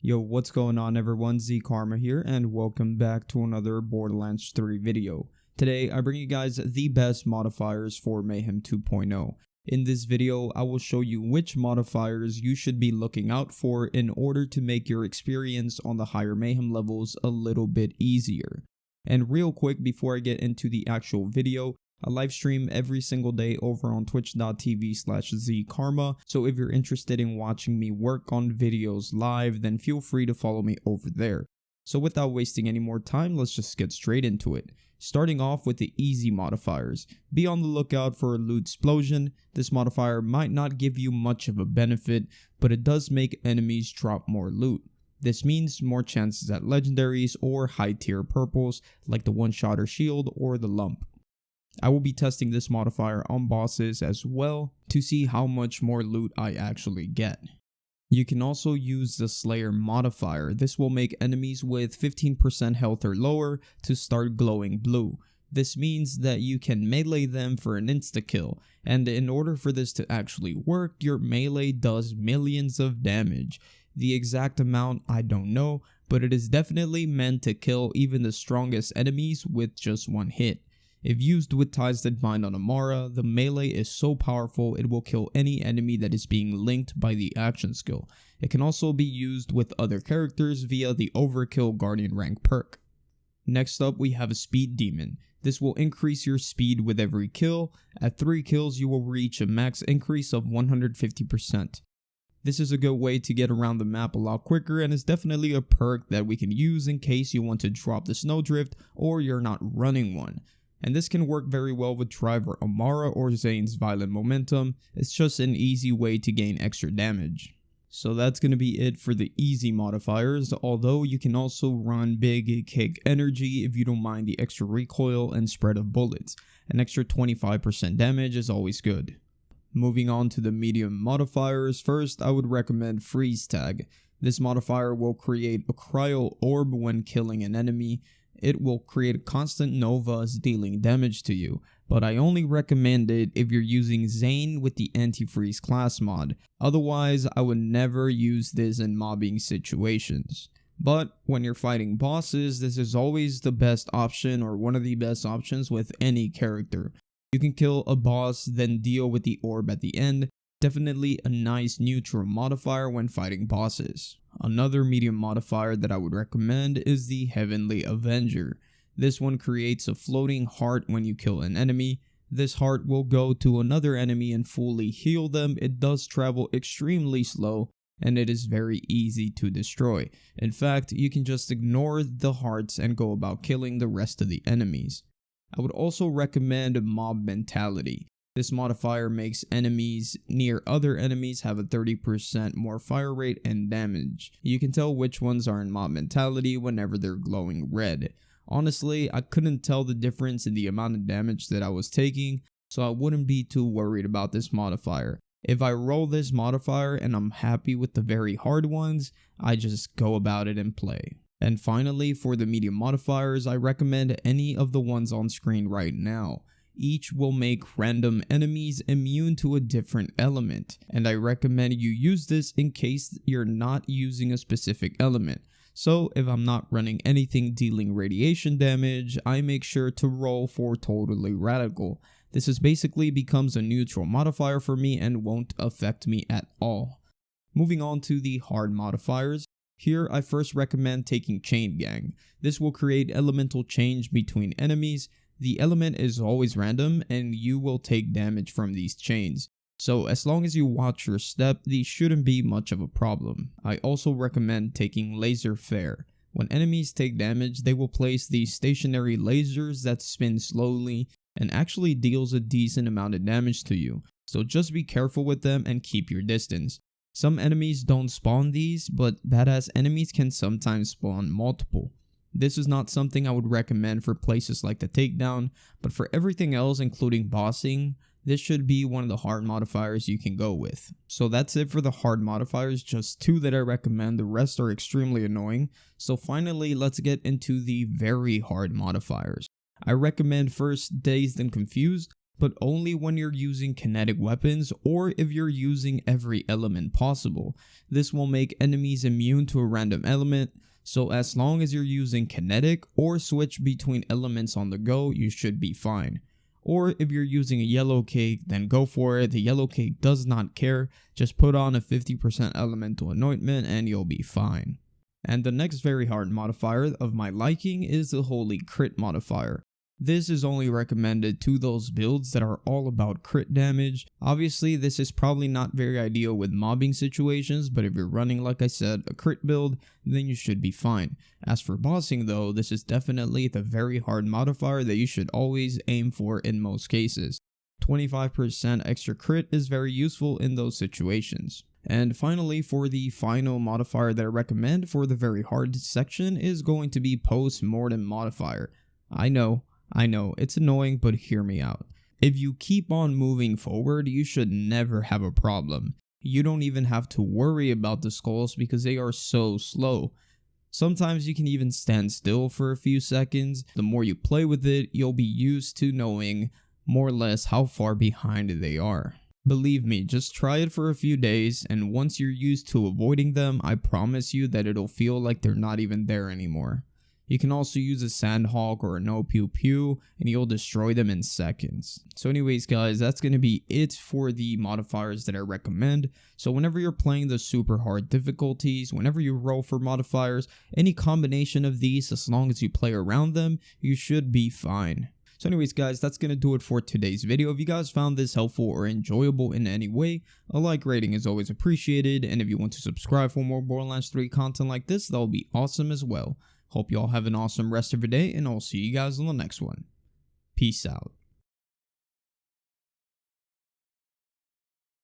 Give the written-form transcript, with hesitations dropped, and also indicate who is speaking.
Speaker 1: Yo, what's going on everyone, Z Karma here, and welcome back to another Borderlands 3 video. Today, I bring you guys the best modifiers for Mayhem 2.0. In this video, I will show you which modifiers you should be looking out for in order to make your experience on the higher Mayhem levels a little bit easier. And real quick, before I get into the actual video, I live stream every single day over on twitch.tv/zkarma, so if you're interested in watching me work on videos live, then feel free to follow me over there. So without wasting any more time, let's just get straight into it. Starting off with the easy modifiers. Be on the lookout for a loot explosion. This modifier might not give you much of a benefit, but it does make enemies drop more loot. This means more chances at legendaries or high tier purples like the one-shot or shield or the lump. I will be testing this modifier on bosses as well to see how much more loot I actually get. You can also use the Slayer modifier. This will make enemies with 15% health or lower to start glowing blue. This means that you can melee them for an insta-kill, and in order for this to actually work, your melee does millions of damage. The exact amount I don't know, but it is definitely meant to kill even the strongest enemies with just one hit. If used with ties that bind on Amara, the melee is so powerful it will kill any enemy that is being linked by the action skill. It can also be used with other characters via the Overkill Guardian rank perk. Next up, we have a Speed Demon. This will increase your speed with every kill. At 3 kills, you will reach a max increase of 150%. This is a good way to get around the map a lot quicker and is definitely a perk that we can use in case you want to drop the snowdrift or you're not running one. And this can work very well with Driver Amara or Zane's Violent Momentum. It's just an easy way to gain extra damage. So that's going to be it for the easy modifiers, although you can also run Big Kick Energy if you don't mind the extra recoil and spread of bullets. An extra 25% damage is always good. Moving on to the medium modifiers, first I would recommend Freeze Tag. This modifier will create a cryo orb when killing an enemy. It will create constant novas dealing damage to you, but I only recommend it if you're using Zane with the anti-freeze class mod. Otherwise, I would never use this in mobbing situations. But when you're fighting bosses, this is always the best option or one of the best options with any character. You can kill a boss, then deal with the orb at the end. Definitely a nice neutral modifier when fighting bosses. Another medium modifier that I would recommend is the Heavenly Avenger. This one creates a floating heart when you kill an enemy. This heart will go to another enemy and fully heal them. It does travel extremely slow and it is very easy to destroy. In fact, you can just ignore the hearts and go about killing the rest of the enemies. I would also recommend Mob Mentality. This modifier makes enemies near other enemies have a 30% more fire rate and damage. You can tell which ones are in Mob Mentality whenever they're glowing red. Honestly, I couldn't tell the difference in the amount of damage that I was taking, so I wouldn't be too worried about this modifier. If I roll this modifier and I'm happy with the very hard ones, I just go about it and play. And finally, for the medium modifiers, I recommend any of the ones on screen right now. Each will make random enemies immune to a different element, and I recommend you use this in case you're not using a specific element. So if I'm not running anything dealing radiation damage, I make sure to roll for Totally Radical. This is basically becomes a neutral modifier for me and won't affect me at all. Moving on to the hard modifiers. Here I first recommend taking Chain Gang. This will create elemental change between enemies. The element is always random and you will take damage from these chains. So as long as you watch your step, these shouldn't be much of a problem. I also recommend taking Laser Flare. When enemies take damage, they will place these stationary lasers that spin slowly and actually deals a decent amount of damage to you. So just be careful with them and keep your distance. Some enemies don't spawn these, but badass enemies can sometimes spawn multiple. This is not something I would recommend for places like the Takedown, but for everything else including bossing, this should be one of the hard modifiers you can go with. So that's it for the hard modifiers, just 2 that I recommend, the rest are extremely annoying. So finally, let's get into the very hard modifiers. I recommend first Dazed and Confused. but only when you're using kinetic weapons or if you're using every element possible. This will make enemies immune to a random element, so as long as you're using kinetic or switch between elements on the go, you should be fine. Or if you're using a yellow cake, then go for it. The yellow cake does not care, just put on a 50% elemental anointment and you'll be fine. And the next very hard modifier of my liking is the holy crit modifier. This is only recommended to those builds that are all about crit damage. Obviously, this is probably not very ideal with mobbing situations, but if you're running, like I said, a crit build, then you should be fine. As for bossing though, this is definitely the very hard modifier that you should always aim for in most cases. 25% extra crit is very useful in those situations. And finally, for the final modifier that I recommend for the very hard section is going to be post-mortem modifier. I know, it's annoying, but hear me out. If you keep on moving forward, you should never have a problem. You don't even have to worry about the skulls because they are so slow. Sometimes you can even stand still for a few seconds. The more you play with it, you'll be used to knowing more or less how far behind they are. Believe me, just try it for a few days, and once you're used to avoiding them, I promise you that it'll feel like they're not even there anymore. You can also use a Sandhawk or a no pew pew and you'll destroy them in seconds. So anyways guys, that's going to be it for the modifiers that I recommend. So whenever you're playing the super hard difficulties, whenever you roll for modifiers, any combination of these, as long as you play around them, you should be fine. So anyways guys, that's going to do it for today's video. If you guys found this helpful or enjoyable in any way, a like rating is always appreciated. And if you want to subscribe for more Borderlands 3 content like this, that would be awesome as well. Hope you all have an awesome rest of your day, and I'll see you guys on the next one. Peace out.